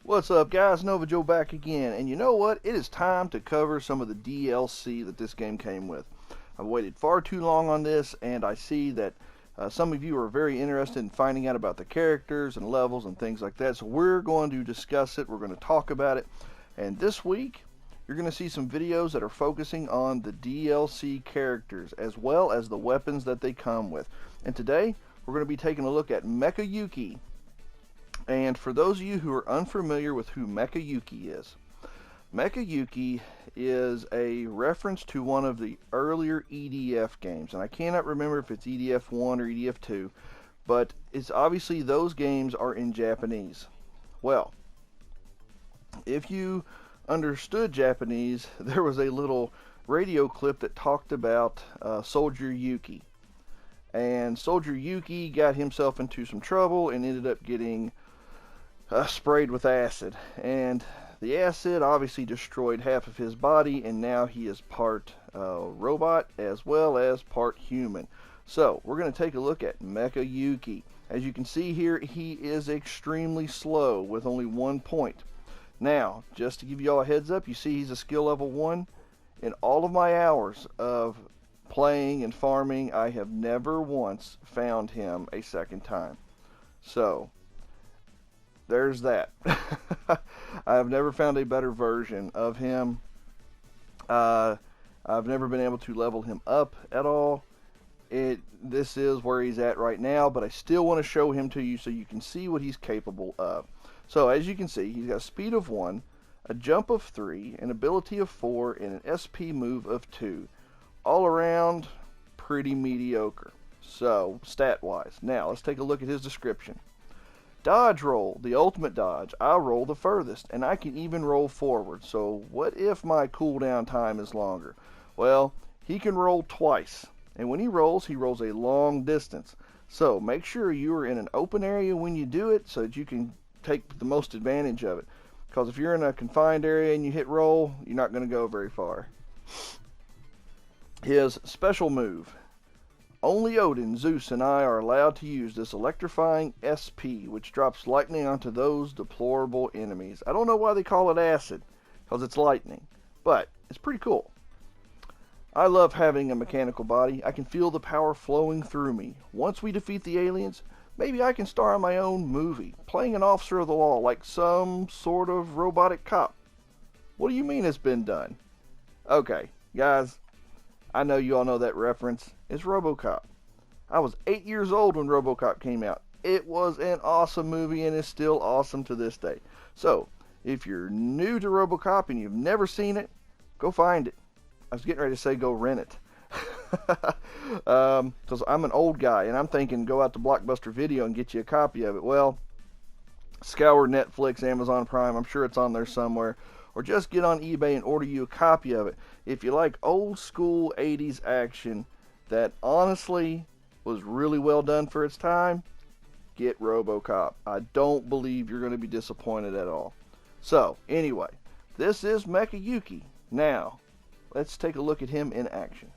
What's up, guys? Nova Joe back again, and you know what? It is time to cover some of the DLC that this game came with. I've waited far too long on this, and I see that some of you are very interested in finding out about the characters and levels and things like that, so we're going to discuss it, we're going to talk about it, and this week you're going to see some videos that are focusing on the DLC characters as well as the weapons that they come with. And today we're going to be taking a look at Mecha Yuki. And for those of you who are unfamiliar with who Mecha Yuki is a reference to one of the earlier EDF games. And I cannot remember if it's EDF 1 or EDF 2, but it's obviously those games are in Japanese. Well, if you understood Japanese, there was a little radio clip that talked about Soldier Yuki. And Soldier Yuki got himself into some trouble and ended up getting sprayed with acid, and the acid obviously destroyed half of his body, and now he is part robot as well as part human. So we're going to take a look at Mecha Yuki. As you can see here, he is extremely slow with only 1 point. Now, just to give you all a heads up, you see he's a skill level 1. In all of my hours of playing and farming, I have never once found him a second time. So there's that. I've never found a better version of him. I've never been able to level him up at all. This is where he's at right now, but I still want to show him to you so you can see what he's capable of. So as you can see, he's got a speed of 1, a jump of 3, an ability of 4, and an SP move of 2. All around, pretty mediocre. So, stat-wise. Now, let's take a look at his description. Dodge roll, the ultimate dodge. I roll the furthest, and I can even roll forward. So what if my cooldown time is longer? Well, he can roll twice, and when he rolls a long distance. So make sure you are in an open area when you do it so that you can take the most advantage of it. Because if you're in a confined area and you hit roll, you're not going to go very far. His special move. Only Odin, Zeus, and I are allowed to use this electrifying SP, which drops lightning onto those deplorable enemies. I don't know why they call it acid, because it's lightning, but it's pretty cool. I love having a mechanical body. I can feel the power flowing through me. Once we defeat the aliens, maybe I can star in my own movie, playing an officer of the law like some sort of robotic cop. What do you mean it's been done? Okay, guys. I know you all know that reference. It's RoboCop. I was 8 years old when RoboCop came out. It was an awesome movie and is still awesome to this day. So, if you're new to RoboCop and you've never seen it, go find it. I was getting ready to say go rent it. Because I'm an old guy and I'm thinking go out to Blockbuster Video and get you a copy of it. Well, scour Netflix, Amazon Prime. I'm sure it's on there somewhere. Or just get on eBay and order you a copy of it. If you like old school 80s action that honestly was really well done for its time, get RoboCop. I don't believe you're going to be disappointed at all. So, anyway, this is Mecha Yuki. Now, let's take a look at him in action.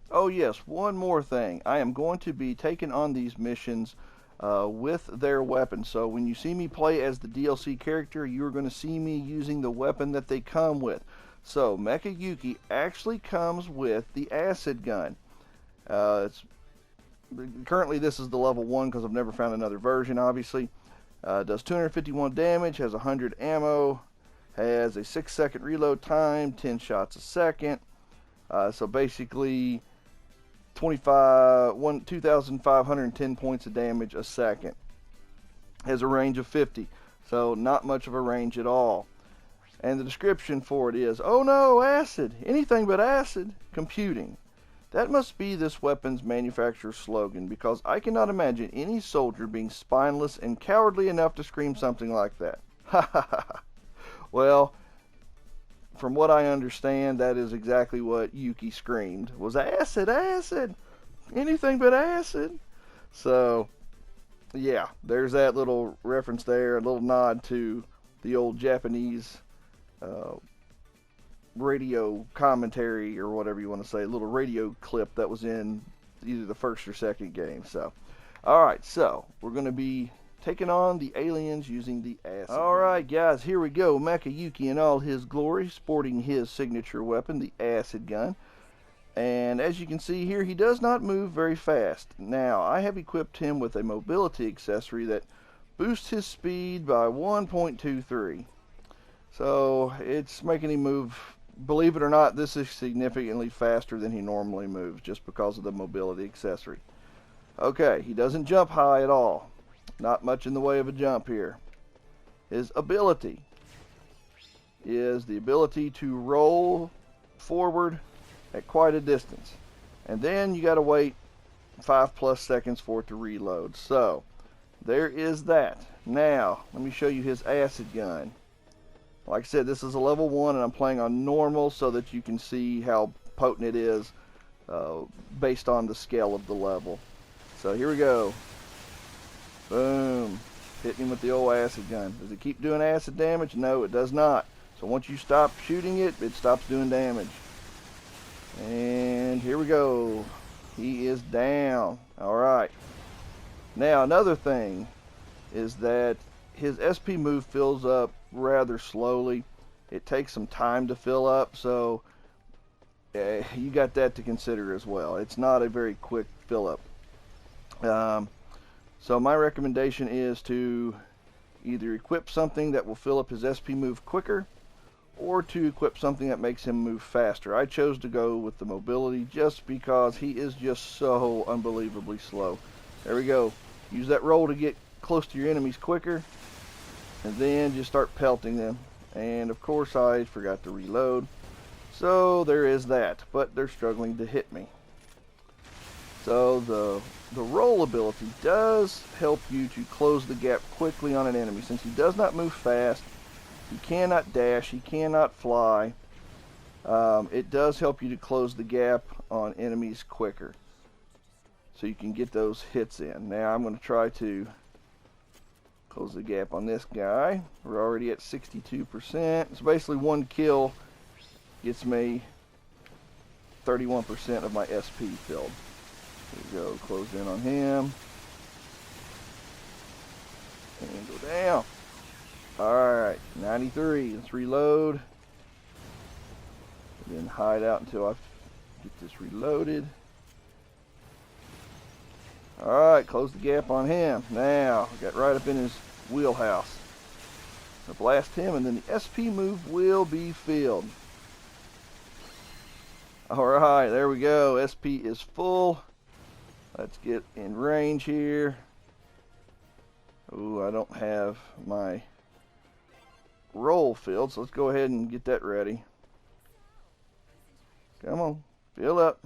Oh yes, one more thing. I am going to be taking on these missions with their weapon. So when you see me play as the DLC character, you're going to see me using the weapon that they come with. So Mecha Yuki actually comes with the acid gun. Currently this is the level 1 because I've never found another version, obviously. Does 251 damage, has 100 ammo, has a 6-second reload time, 10 shots a second. So basically 2,510 points of damage a second. Has a range of 50, so not much of a range at all. And the description for it is, oh no, acid, anything but acid, computing. That must be this weapon's manufacturer's slogan, because I cannot imagine any soldier being spineless and cowardly enough to scream something like that. Ha ha ha. Well, from what I understand, that is exactly what Yuki screamed. Was acid, acid, anything but acid. So, yeah, there's that little reference there, a little nod to the old Japanese radio commentary, or whatever you want to say, a little radio clip that was in either the first or second game. So, alright, so we're going to be taking on the aliens using the acid. Alright guys, here we go. Mecha Yuki in all his glory, sporting his signature weapon, the acid gun. And as you can see here, he does not move very fast. Now, I have equipped him with a mobility accessory that boosts his speed by 1.23. So, it's making him move, believe it or not, this is significantly faster than he normally moves, just because of the mobility accessory. Okay, he doesn't jump high at all. Not much in the way of a jump here. His ability is the ability to roll forward at quite a distance. And then you got to wait 5+ seconds for it to reload. So, there is that. Now, let me show you his acid gun. Like I said, this is a level 1 and I'm playing on normal so that you can see how potent it is based on the scale of the level. So here we go. Boom. Hitting him with the old acid gun. Does it keep doing acid damage? No, it does not. So once you stop shooting it, it stops doing damage. And here we go. He is down. Alright. Now another thing is that his SP move fills up rather slowly. It takes some time to fill up, so you got that to consider as well. It's not a very quick fill up. So my recommendation is to either equip something that will fill up his SP move quicker, or to equip something that makes him move faster. I chose to go with the mobility just because he is just so unbelievably slow. There we go. Use that roll to get close to your enemies quicker, and then just start pelting them. And of course I forgot to reload, so there is that, but they're struggling to hit me. So the roll ability does help you to close the gap quickly on an enemy. Since he does not move fast, he cannot dash, he cannot fly, it does help you to close the gap on enemies quicker, so you can get those hits in. Now I'm going to try to close the gap on this guy. We're already at 62%. So basically one kill gets me 31% of my SP filled. There we go, close in on him. And go down. Alright, 93. Let's reload. And then hide out until I get this reloaded. Alright, close the gap on him. Now, got right up in his wheelhouse. I'll blast him, and then the SP move will be filled. Alright, there we go. SP is full. Let's get in range here. Ooh, I don't have my roll filled, so let's go ahead and get that ready. Come on, fill up.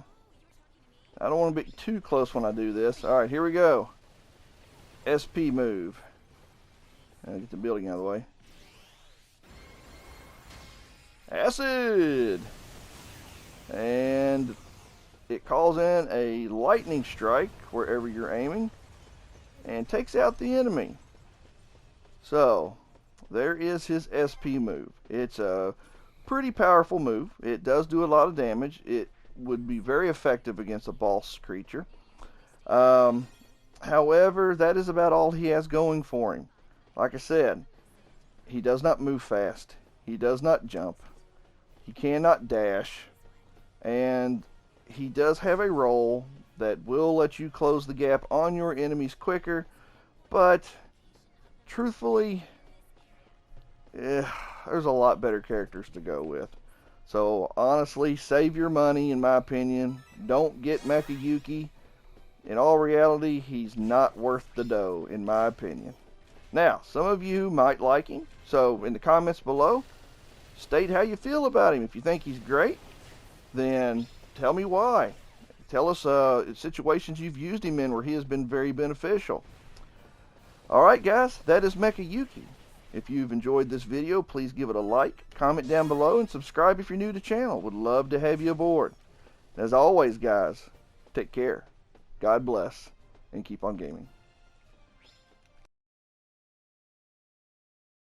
I don't want to be too close when I do this. Alright, here we go. SP move. I'll get the building out of the way. Acid! And it calls in a lightning strike wherever you're aiming and takes out the enemy. So, there is his SP move. It's a pretty powerful move. It does do a lot of damage. It would be very effective against a boss creature. However, that is about all he has going for him. Like I said, he does not move fast. He does not jump. He cannot dash. And he does have a roll that will let you close the gap on your enemies quicker. But, truthfully, there's a lot better characters to go with. So, honestly, save your money, in my opinion. Don't get Mecha Yuki. In all reality, he's not worth the dough, in my opinion. Now, some of you might like him. So, in the comments below, state how you feel about him. If you think he's great, then tell me why. Tell us situations you've used him in where he has been very beneficial. Alright guys, that is Mecha Yuki. If you've enjoyed this video, please give it a like, comment down below, and subscribe if you're new to the channel. Would love to have you aboard. As always guys, take care, God bless, and keep on gaming.